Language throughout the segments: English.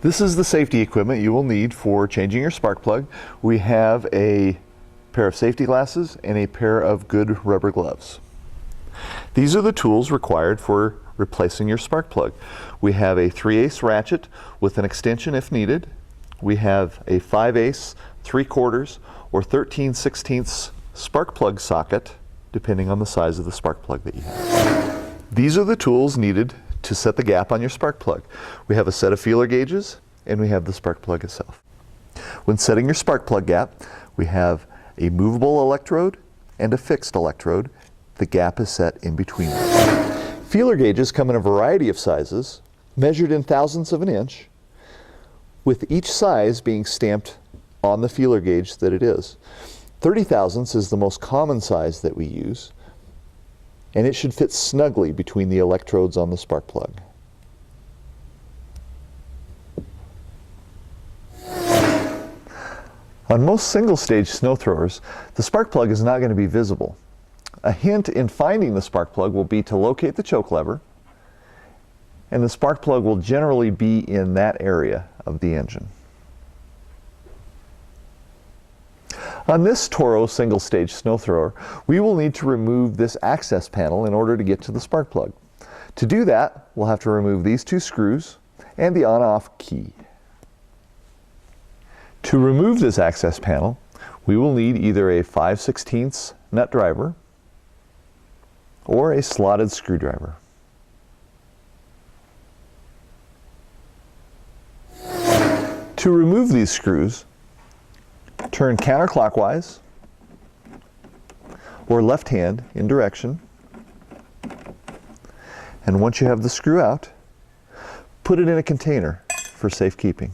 This is the safety equipment you will need for changing your spark plug. We have a pair of safety glasses and a pair of good rubber gloves. These are the tools required for replacing your spark plug. We have a 3/8 ratchet with an extension if needed. We have a 5/8, 3/4, or 13/16 spark plug socket, depending on the size of the spark plug that you have. These are the tools needed to set the gap on your spark plug. We have a set of feeler gauges and we have the spark plug itself. When setting your spark plug gap, we have a movable electrode and a fixed electrode. The gap is set in between them. Feeler gauges come in a variety of sizes, measured in thousandths of an inch, with each size being stamped on the feeler gauge that it is. 30 thousandths is the most common size that we use, and it should fit snugly between the electrodes on the spark plug. On most single-stage snow throwers, the spark plug is not going to be visible. A hint in finding the spark plug will be to locate the choke lever, and the spark plug will generally be in that area of the engine. On this Toro single-stage snow thrower, we will need to remove this access panel in order to get to the spark plug. To do that, we'll have to remove these two screws and the on-off key. To remove this access panel, we will need either a 5/16 nut driver or a slotted screwdriver. To remove these screws, turn counterclockwise or left hand in direction, and once you have the screw out, put it in a container for safekeeping.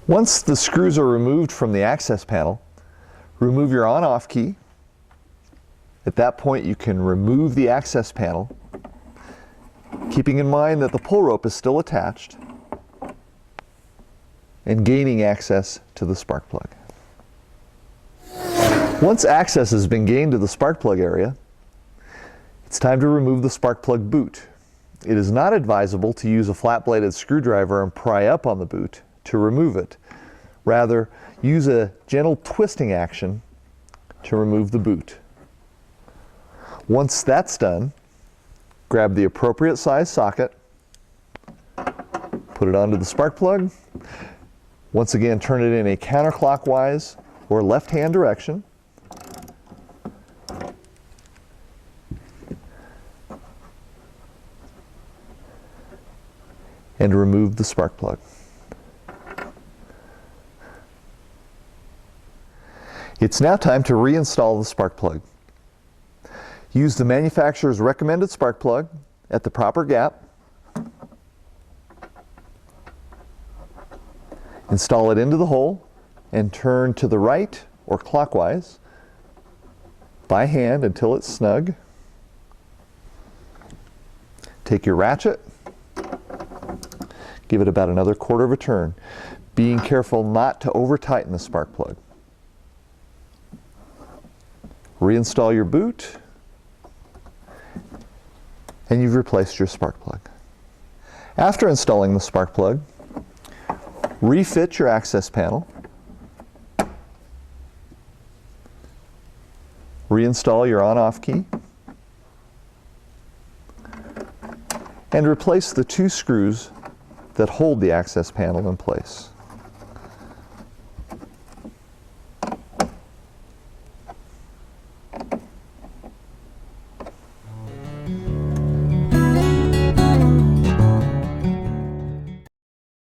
Once the screws are removed from the access panel, remove your on-off key. At that point, you can remove the access panel, keeping in mind that the pull rope is still attached and gaining access to the spark plug. Once access has been gained to the spark plug area, it's time to remove the spark plug boot. It is not advisable to use a flat-bladed screwdriver and pry up on the boot to remove it. Rather, use a gentle twisting action to remove the boot. Once that's done, grab the appropriate size socket, put it onto the spark plug. Once again, turn it in a counterclockwise or left-hand direction. And remove the spark plug. It's now time to reinstall the spark plug. Use the manufacturer's recommended spark plug at the proper gap. Install it into the hole and turn to the right or clockwise by hand until it's snug. Take your ratchet, give it about another quarter of a turn, being careful not to over-tighten the spark plug. Reinstall your boot, and you've replaced your spark plug. After installing the spark plug, refit your access panel, reinstall your on-off key, and replace the two screws that hold the access panel in place.